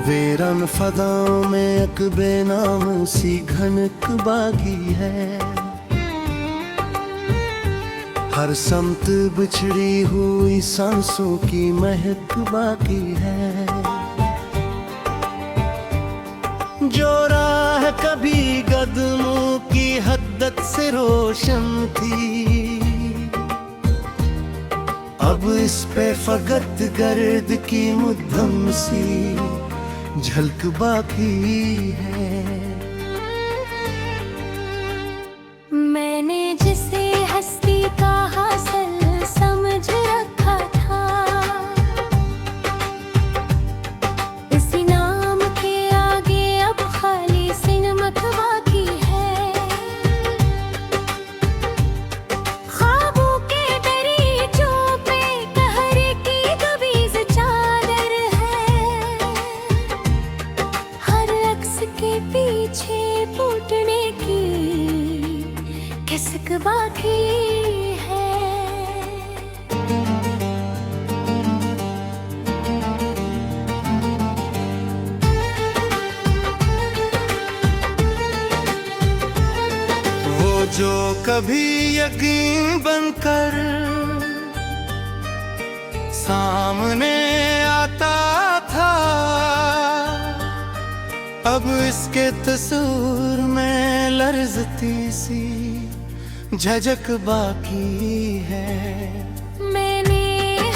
वीरान फदाओं में एक बेनाम सी घनक बागी है। हर समत बिछड़ी हुई सांसों की महक बाकी है। जो राह कभी कदमों की हद्दत से रोशन थी, अब इस पे फकत गर्द की मुद्दम सी झलक बाकी है। मैंने जिसे हस्ती का हासिल समझ रखा था, इसी नाम के आगे अब खाली सी नमक बाकी है। ख्वाबों के दरीचों पे कहर की कबीज़ चादर है। हर अक्स के पीछे फूटने की किसक बाकी है। वो जो कभी यकीन बनकर सामने आता था, अब इसके तस्वीर में लर्जती सी झझक बाकी है। मैंने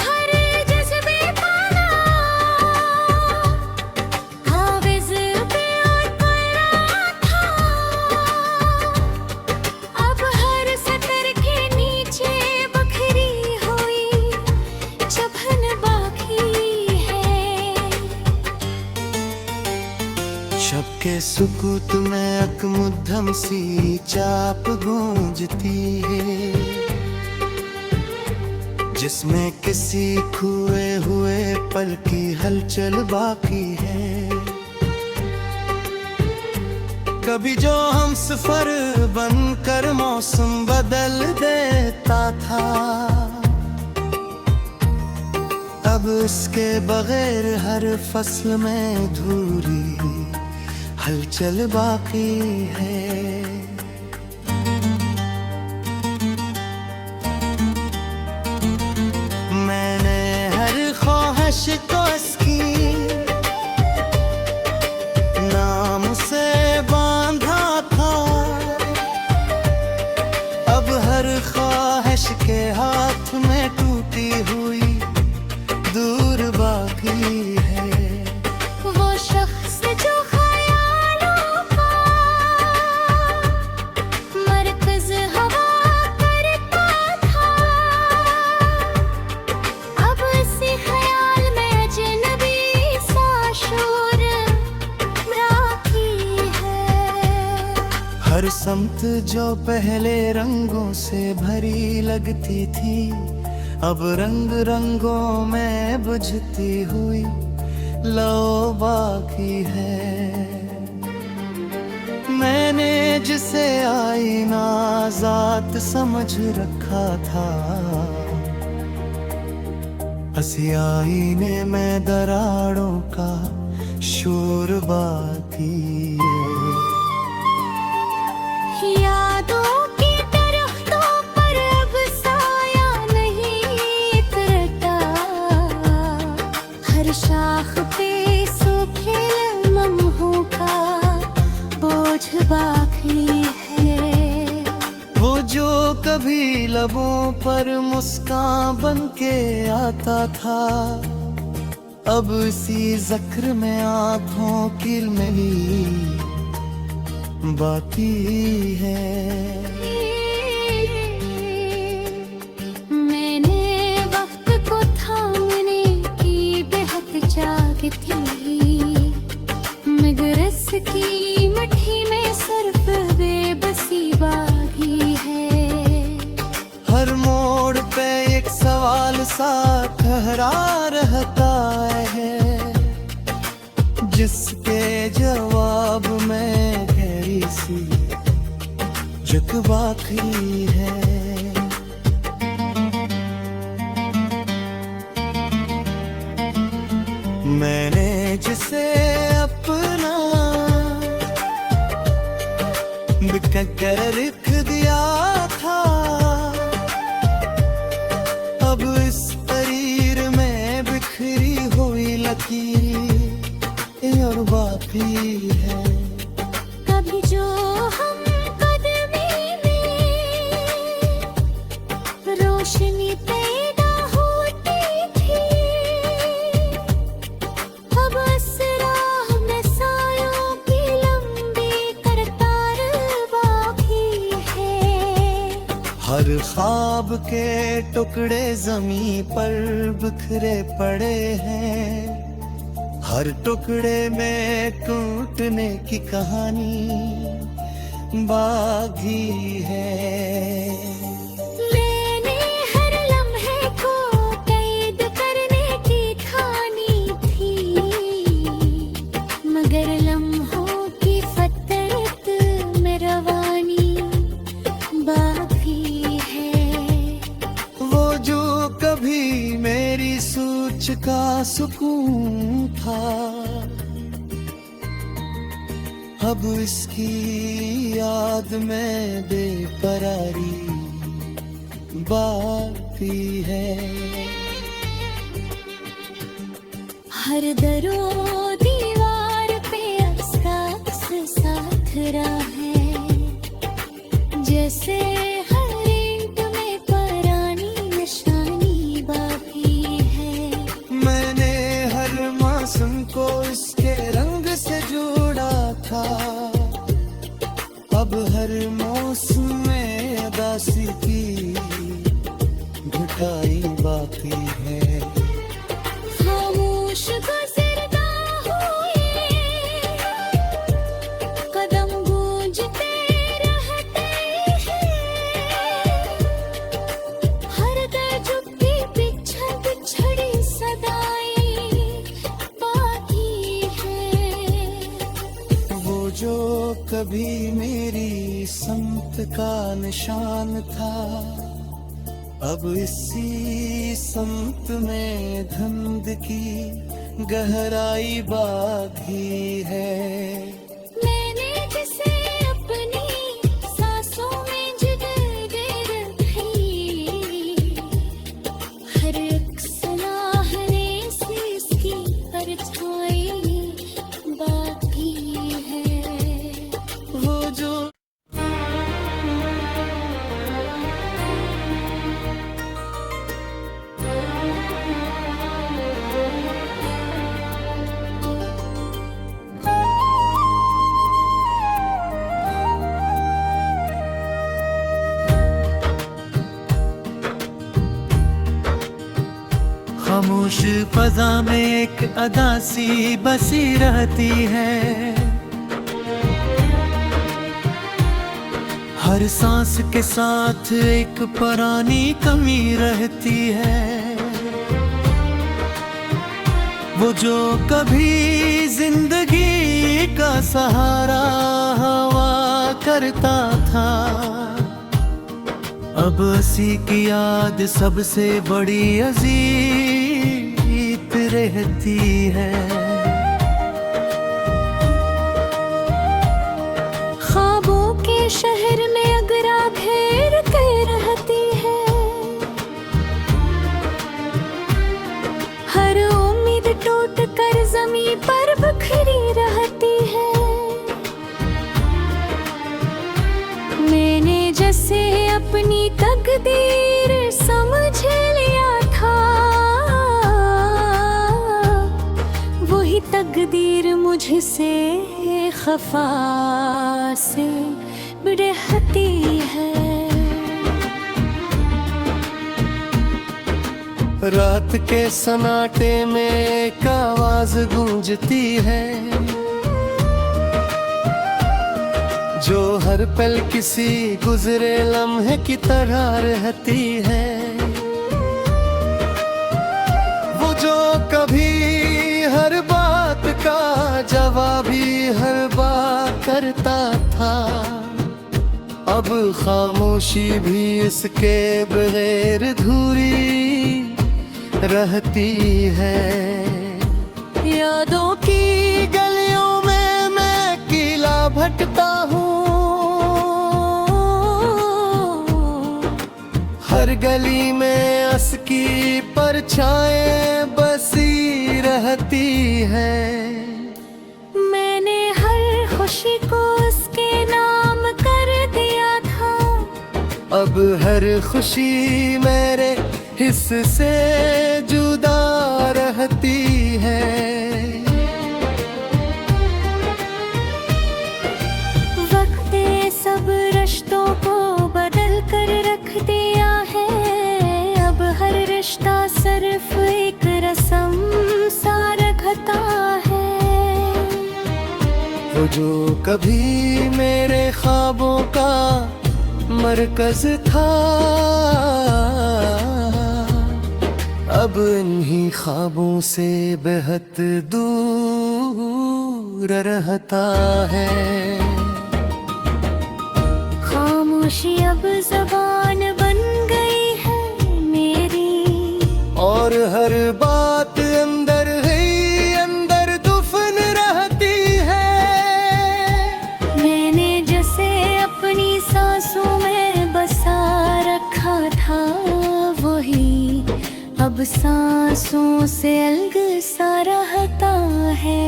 हर जज्बे पाना हाविज़ पे और पढ़ा था, अब हर सतर के नीचे बखरी हुई चुभन बाकी है। शब के सुकूत में एक मुद्दम सी चाप गूंजती है, जिसमें किसी खोए हुए पल की हलचल बाकी है। कभी जो हम सफर बनकर मौसम बदल देता था, अब इसके बगैर हर फसल में धूरी हलचल बाकी है। मैंने हर ख्वाहिश को इसकी नाम से बांधा था, अब हर ख्वाहिश के हाथ में टूटी हुई दूर बाकी है। वो शख्स जो ख्यालों का मरकज़ हवा करता था, अब इसी ख्याल में अजनबी सा शोर बाकी है। हर समत जो पहले रंगों से भरी लगती थी, अब रंग रंगों में बुझती हुई लो बाकी है। मैंने जिसे आईना ज़ात समझ रखा था, हंसी आईने में दरारों का शोर बाकी है। यादों की दरख्तों पर अब साया नहीं उतरता, हर शाख पे सूखे लम्हों का बोझ बाकी है। वो जो कभी लबों पर मुस्कान बन के आता था, अब इसी ज़ख्र में आँखों की मिली बाकी है। मैंने वक्त को थामने की बेहद जागती, मगरस की मट्ठी में सिर्फ बेबसी बागी है। हर मोड़ पे एक सवाल सा ठहरा रहता है, जिसके जवाब में गहरी सी झक बाकी है। मैंने जिसे अपना बिखर रख दिया था, अब इस शरीर में बिखरी हुई लकीरें और बाकी है। कभी जो हम कदमी में रोशनी पैदा होती थी, अब इस राह में सायों की लंबी कतार बाकी है। हर ख्वाब के टुकड़े जमीन पर बिखरे पड़े हैं, हर टुकड़े में टूटने की कहानी बाकी है। मैंने हर लम्हे को कैद करने की ठानी थी, मगर लम्हों की फतरत में रवानी बाकी है। वो जो कभी मेरी सोच का सुकून था, अब इसकी याद में बेकरारी बाकी है। हर दरो दीवार पे अफसास साथ रहा है, जैसे हर ईंट में पुरानी निशानी बाकी है। मैंने हर मौसम को इसके रंग से जोड़ा था, अब हर मौसम में उदासी की घटाई बाकी है। खामोश गुज़रता हुए कदम गूंजते रहते हैं, हर दर्द की बिछड़ी सदाएं बाकी है। वो जो कभी मेरी समत का निशान था, अब इसी समत में धुंध की गहराई बाकी है। मैंने जिसे अपनी सांसों में जगह दे रखी, हर एक सलाहने से इसकी परछाई बाकी है। वो जो खामोश फजा में एक अदासी बसी रहती है, हर सांस के साथ एक पुरानी कमी रहती है। वो जो कभी जिंदगी का सहारा हवा करता था, अब उसी की याद सबसे बड़ी अजीब रहती है। ख्वाबों के शहर में अगरा घेर के रहती है, हर उम्मीद टूट कर जमीन पर बिखरी रहती है। मैंने जैसे अपनी तकदीर समझ लिया था, वही तकदीर मुझसे खफा से रहती है। रात के सन्नाटे में एक आवाज गूंजती है, जो हर पल किसी गुजरे लम्हे की तरह रहती है। वो जो कभी हर बात का जवाब ही हर बार करता था, अब खामोशी भी इसके बगैर अधूरी रहती है। यादों की भटकता हूँ, हर गली में असकी परछाएं बसी रहती है। मैंने हर खुशी को उसके नाम कर दिया था, अब हर खुशी मेरे हिस्से से जुदा रहती है। वक्त ने सब रिश्तों को बदल कर रख दिया है, अब हर रिश्ता सिर्फ एक रस्म सा रखता है। वो जो कभी मेरे ख्वाबों का मरकज था, अब इन्हीं ख्वाबों से बेहद दूर रहता है। खामोशी अब ज़बान बन गई है मेरी, और हर बात अंदर ही अंदर दुफन रहती है। मैंने जैसे अपनी सांसों में बसा रखा था, वही अब सांसों से अलग सा रहता है।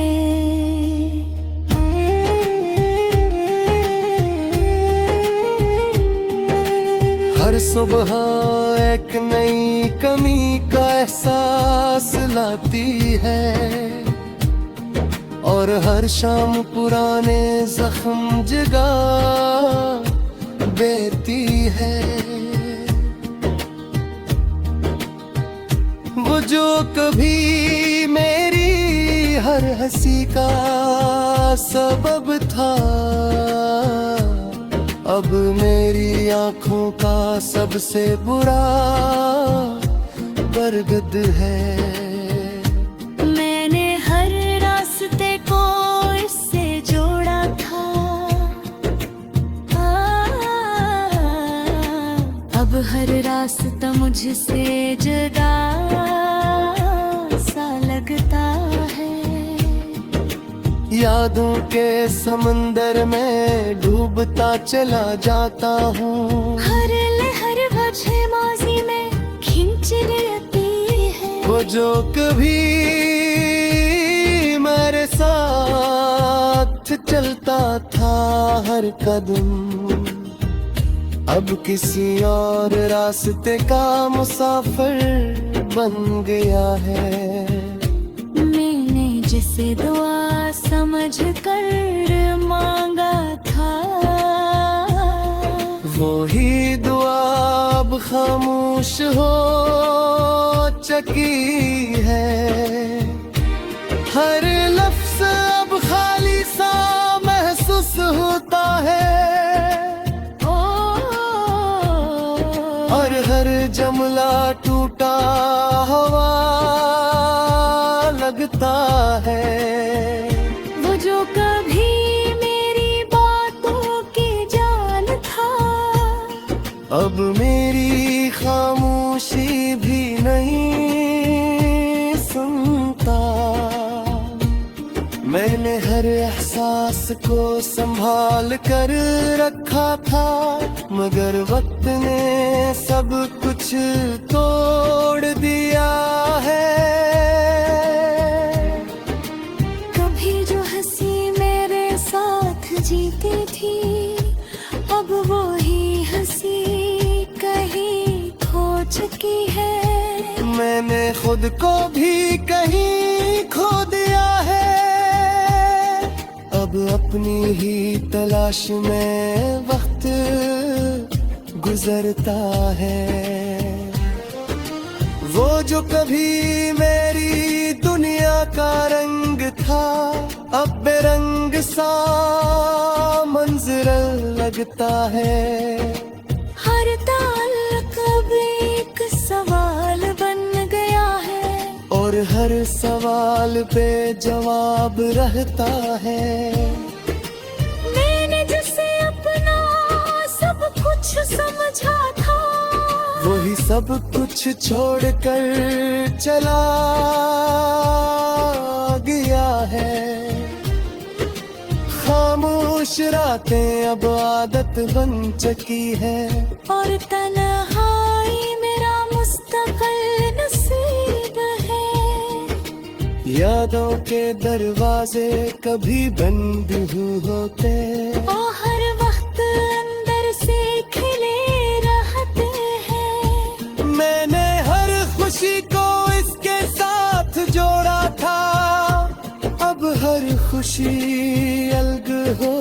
हर सुबह एक नई कमी का एहसास लाती है, और हर शाम पुराने जख्म जगा देती है। वो जो कभी मेरी हर हंसी का सबब था, अब मेरी आँखों का सबसे बुरा बरगद है। मैंने हर रास्ते को इससे जोड़ा था, अब हर रास्ता मुझसे जुदा सा लगता है। यादों के समंदर में डूबता चला जाता हूँ, हर लहर वजह माजी में खींच लेती है। वो जो कभी मेरे साथ चलता था हर कदम, अब किसी और रास्ते का मुसाफिर बन गया है। मैंने जिसे दुआ समझ कर मांगा था, वो ही दुआ अब खामोश हो चुकी है। हर लफ्ज़ अब खाली सा महसूस होता है, और हर जुमला टूटा हुआ लगता है। वो जो कभी मेरी बातों की जान था, अब मेरी खामोशी भी नहीं सुनता। मैंने हर एहसास को संभाल कर रखा था, मगर वक्त ने सब कुछ तोड़ दिया है। कभी जो हंसी मेरे साथ जीती थी, अब वो ही हंसी कहीं खो चुकी है। मैंने खुद को भी कहीं खो दिया है, अब अपनी ही तलाश में वक्त गुजरता है। वो जो कभी मेरी दुनिया का रंग था, अब बेरंग सा मंजर लगता है। हर ताल्लुक अब एक सवाल बन गया है, और हर सवाल पे जवाब रहता है। मैंने जिसे अपना सब कुछ समझा था, वही सब कुछ छोड़कर चला गया है। खामोश कुछ रातें अब आदत बन चुकी है, और तन्हाई मेरा मुस्तकिल नसीब है। यादों के दरवाजे कभी बंद होते, और हर वक्त अंदर से खिले रहते हैं। मैंने हर खुशी को इसके साथ जोड़ा था, अब हर खुशी अलग हो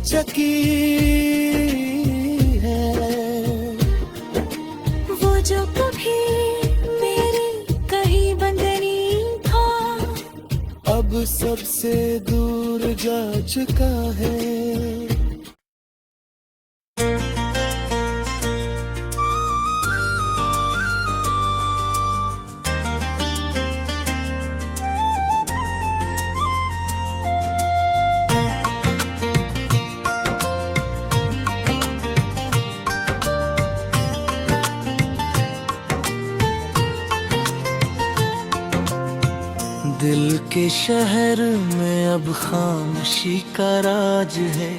चुकी है। वो जो कभी मेरे कहीं बंदनी था, अब सबसे दूर जा चुका है। दिल के शहर में अब खामोशी का राज है,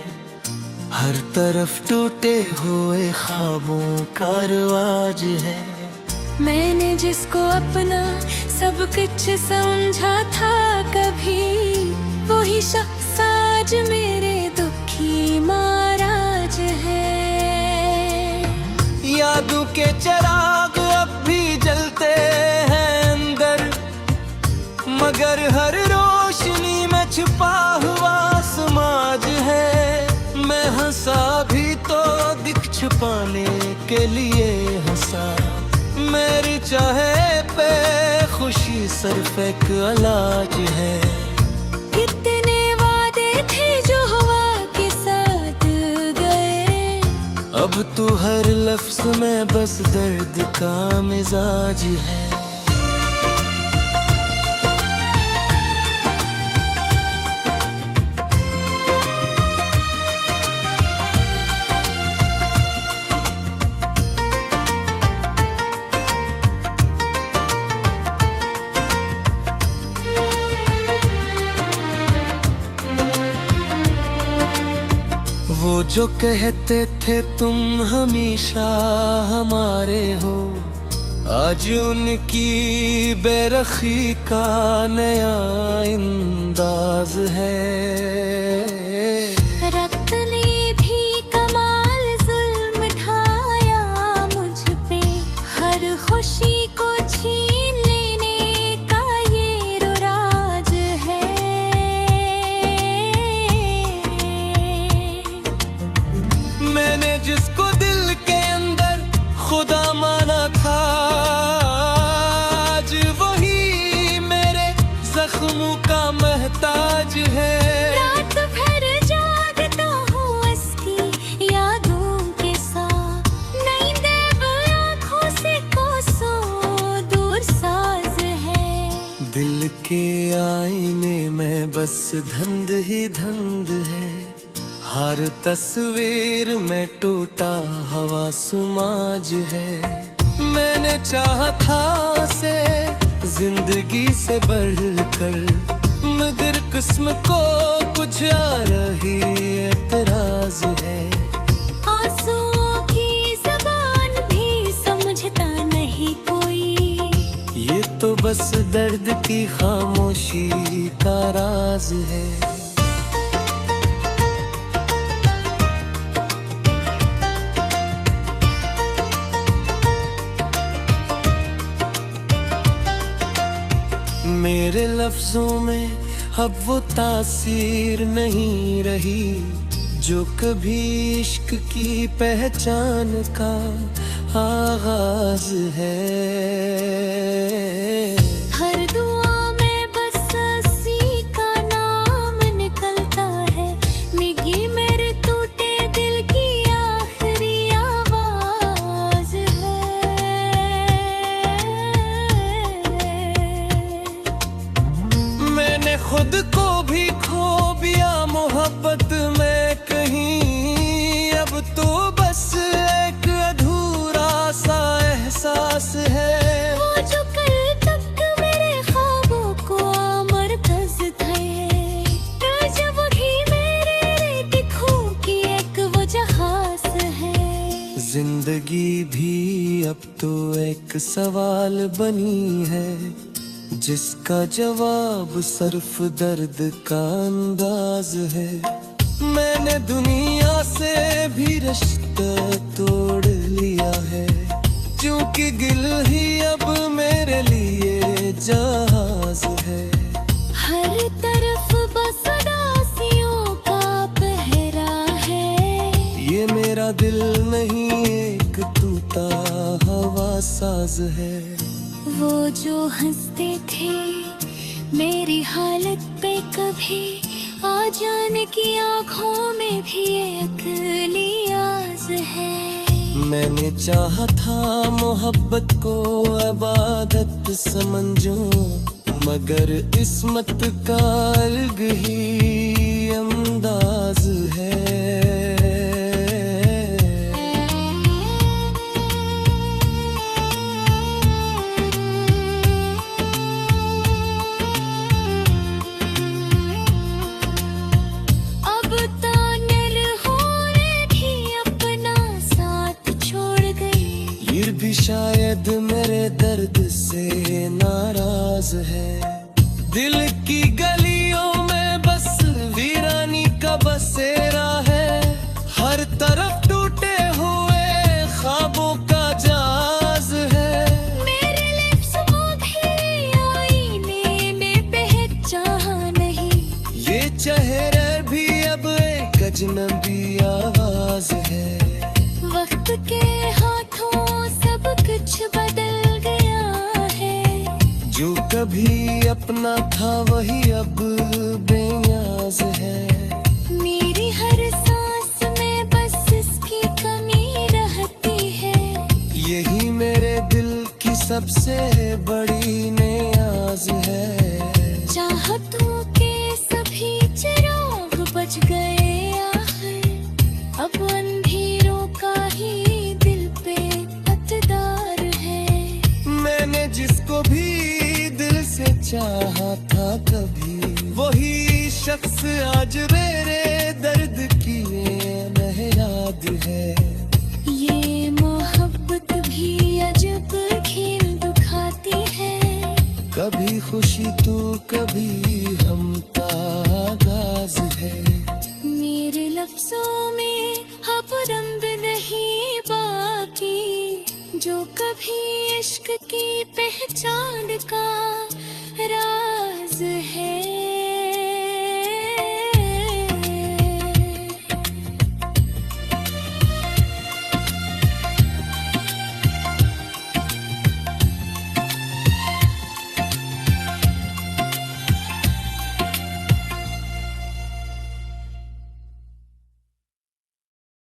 हर तरफ टूटे हुए ख्वाबों का रिवाज है। मैंने जिसको अपना सब कुछ समझा था कभी, वही शख्स आज मेरे दुखी महाराज है। यादों के चिराग अब भी जलते हैं अंदर, मगर हर रोशनी में छुपा हुआ समाज है। मैं हंसा भी तो दिख छुपाने के लिए हंसा, मेरी चाहे पे खुशी सिर्फ एक इलाज है। कितने वादे थे जो हवा के साथ गए, अब तो हर लफ्ज में बस दर्द का मिजाज है। वो जो कहते थे तुम हमेशा हमारे हो, आज उनकी बेरखी का नया अंदाज है। रक्त ने भी कमाल जुल्म ढाया मुझ पे, हर खुशी को छीन लेने का ये राज है। मैंने जिसको दिल के अंदर खुदा माना था, आज वही मेरे जख्मों का महताज है। रात भर जागता हूँ उसकी यादों के साथ, नींद अब आँखों से कोसों दूर साज है। दिल के आईने में बस धुंध ही धुंध है, हर तस्वीर में टूटा हवा समाज है। मैंने चाहा था से जिंदगी से बढ़कर, मगर किस्मत को कुछ आ रही एतराज है। आंसुओं की ज़बान भी समझता नहीं कोई, ये तो बस दर्द की खामोशी का राज है। मेरे लफ्जों में अब वो तासीर नहीं रही, जो कभी इश्क की पहचान का आगाज है। हर दुआ में बस हंसी का नाम निकलता है, मिगी मेरे टूटे दिल की आखिरी आवाज है। मैंने खुद को भी खो दिया मोहब्बत में कहीं, अब तो बस एक अधूरा सा एहसास है। वो जो कल तक जिंदगी भी अब तो एक सवाल बनी है, जिसका जवाब सिर्फ दर्द का अंदाज है। मैंने दुनिया से भी रिश्ता तोड़ लिया है, क्योंकि गिल ही अब मेरे लिए जहाज है। हर तरफ बस उदासियों का पहरा है, ये मेरा दिल नहीं एक टूटा हवा साज है। वो जो हंसते थे मेरी हालत पे, कभी आ जाने की आँखों में भी एक लियाज है। मैंने चाहा था मोहब्बत को इबादत समझूं, मगर इस्मत का अलग ही अंदाज है। अब तानर होने भी अपना साथ छोड़ गई, फिर भी शायद मेरे दर्द से नाराज है। दिल की गलियों में बस वीरानी का बसेरा है, हर तरफ टूटे हुए ख्वाबों का जहाज है। मेरे लिप्स वो भी आईने में पहचान नहीं, ये चेहरे भी अब एक अजनबी आवाज है। वक्त के हाथों सब कुछ बदल गया है, जो कभी अपना था वही अब बेयाज है। मेरी हर सांस में बस इसकी कमी रहती है। यही मेरे दिल की सबसे बड़ी नियाज है। चाहतों के सभी चिराग बुझ गए आखिर, अब अंधेरों का ही दिल पे अतदार है। मैंने जिसको भी दिल से चाहा था कभी, वही शख्स आज मेरे दर्द की महराद है। ये मोहब्बत भी अजब खेल दिखाती है, कभी खुशी तो कभी हम तागाज है। मेरे लफ्जों में अब रंग नहीं बाकी, जो कभी इश्क की पहचान का